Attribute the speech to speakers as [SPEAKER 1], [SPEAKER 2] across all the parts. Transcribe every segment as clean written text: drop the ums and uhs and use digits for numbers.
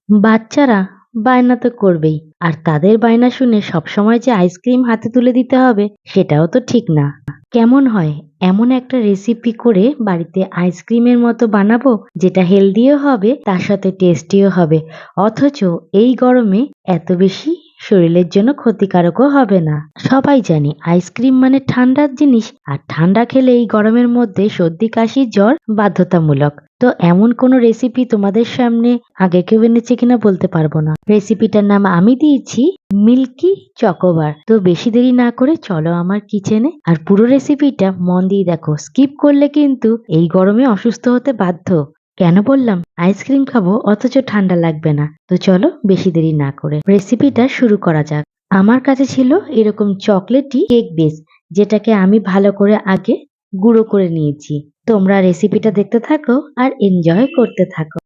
[SPEAKER 1] বাচ্চারা বায়না তো করবেই। আর তাদের বায়না শুনে সবসময় যে আইসক্রিম হাতে তুলে দিতে হবে সেটাও তো ঠিক না। কেমন হয় এমন একটা রেসিপি করে বাড়িতে আইসক্রিমের মতো বানাবো যেটা হেলদিও হবে তার সাথে টেস্টিও হবে। অথচ এই গরমে এত বেশি শরীরের জন্য ক্ষতিকারকও হবে না। সবাই জানি আইসক্রিম মানে ঠান্ডার জিনিস আর ঠান্ডা খেলে এই গরমের মধ্যে সর্দি কাশি জ্বর বাধ্যতামূলক। তো এমন কোনো রেসিপি তোমাদের সামনে আগে কেউ এনেছে কিনা বলতে পারবো না। রেসিপিটার নাম আমি দিয়েছি মিল্কি চকোবার। তো বেশি দেরি না করে চলো আমার কিচেনে আর পুরো রেসিপিটা মন দিয়ে দেখো। স্কিপ করলে কিন্তু এই গরমে অসুস্থ হতে বাধ্য। কেন বললাম আইসক্রিম খাবো অথচ ঠান্ডা লাগবে না। তো চলো বেশি দেরি না করে রেসিপিটা শুরু করা যাক। আমার কাছে ছিল এরকম চকলেটি কেক বেস, যেটাকে আমি ভালো করে আগে গুঁড়ো করে নিয়েছি। তোমরা রেসিপিটা দেখতে থাকো আর এনজয় করতে থাকো।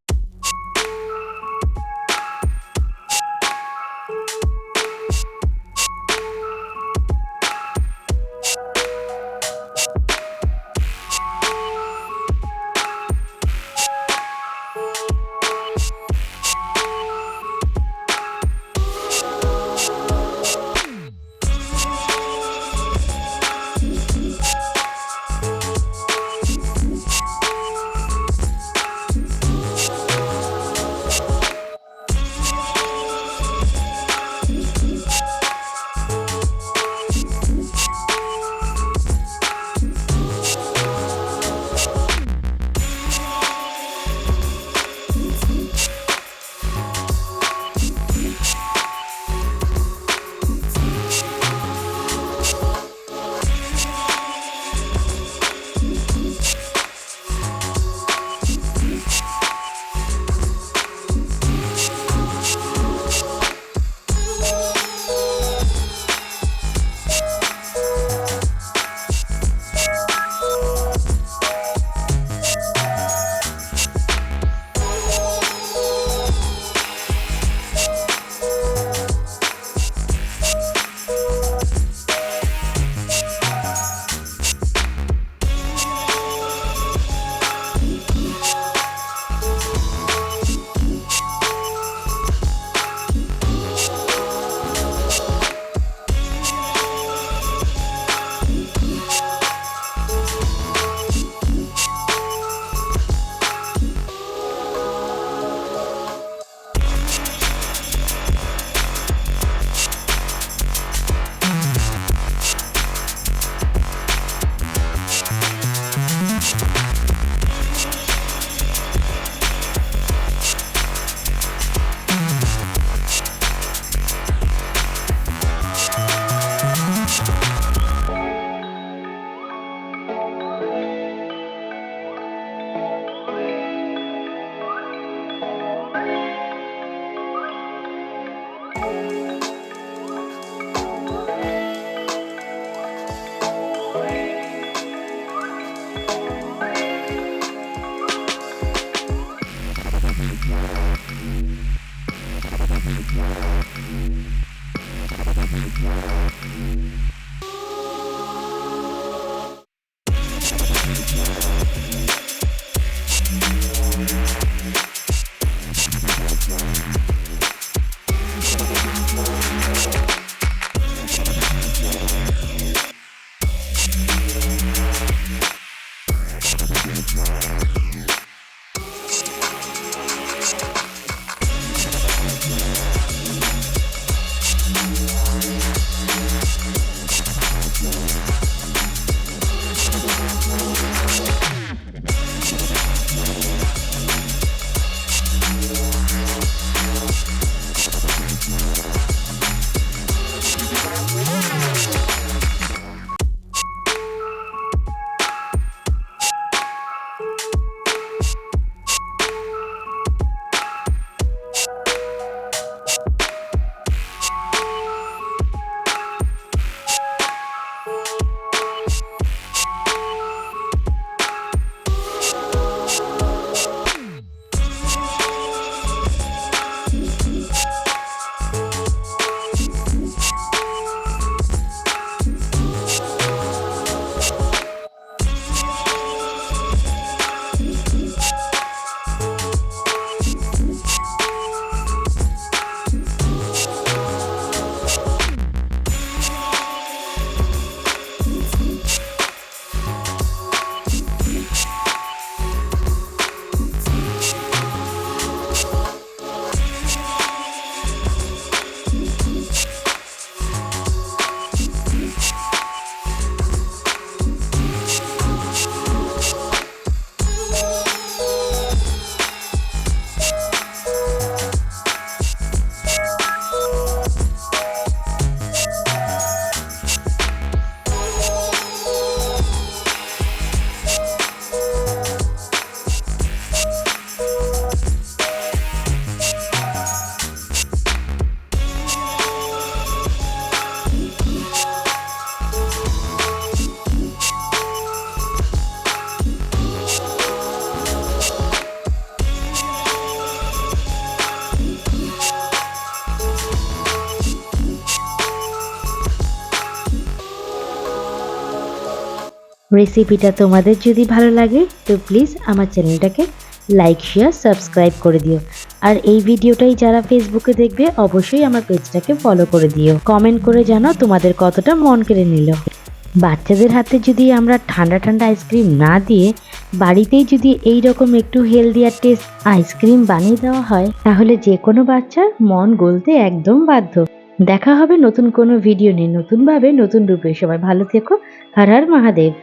[SPEAKER 1] রেসিপিটা তোমাদের যদি ভালো লাগে তো প্লিজ আমার চ্যানেলটাকে লাইক শেয়ার সাবস্ক্রাইব করে দিও। আর এই ভিডিওটাই যারা ফেসবুকে দেখবে অবশ্যই আমার পেজটাকে ফলো করে দিও। কমেন্ট করে জানাও তোমাদের কতটা মন কেড়ে নিল। বাচ্চাদের হাতে যদি আমরা ঠান্ডা ঠান্ডা আইসক্রিম না দিয়ে বাড়িতেই যদি এই রকম একটু হেলদি আর টেস্ট আইসক্রিম বানিয়ে দেওয়া হয় তাহলে যে কোনো বাচ্চার মন গলতে একদম বাধ্য। দেখা হবে নতুন কোনো ভিডিও নিয়ে, নতুনভাবে নতুন রূপে। সবাই ভালো থেকো। হর হর মহাদেব।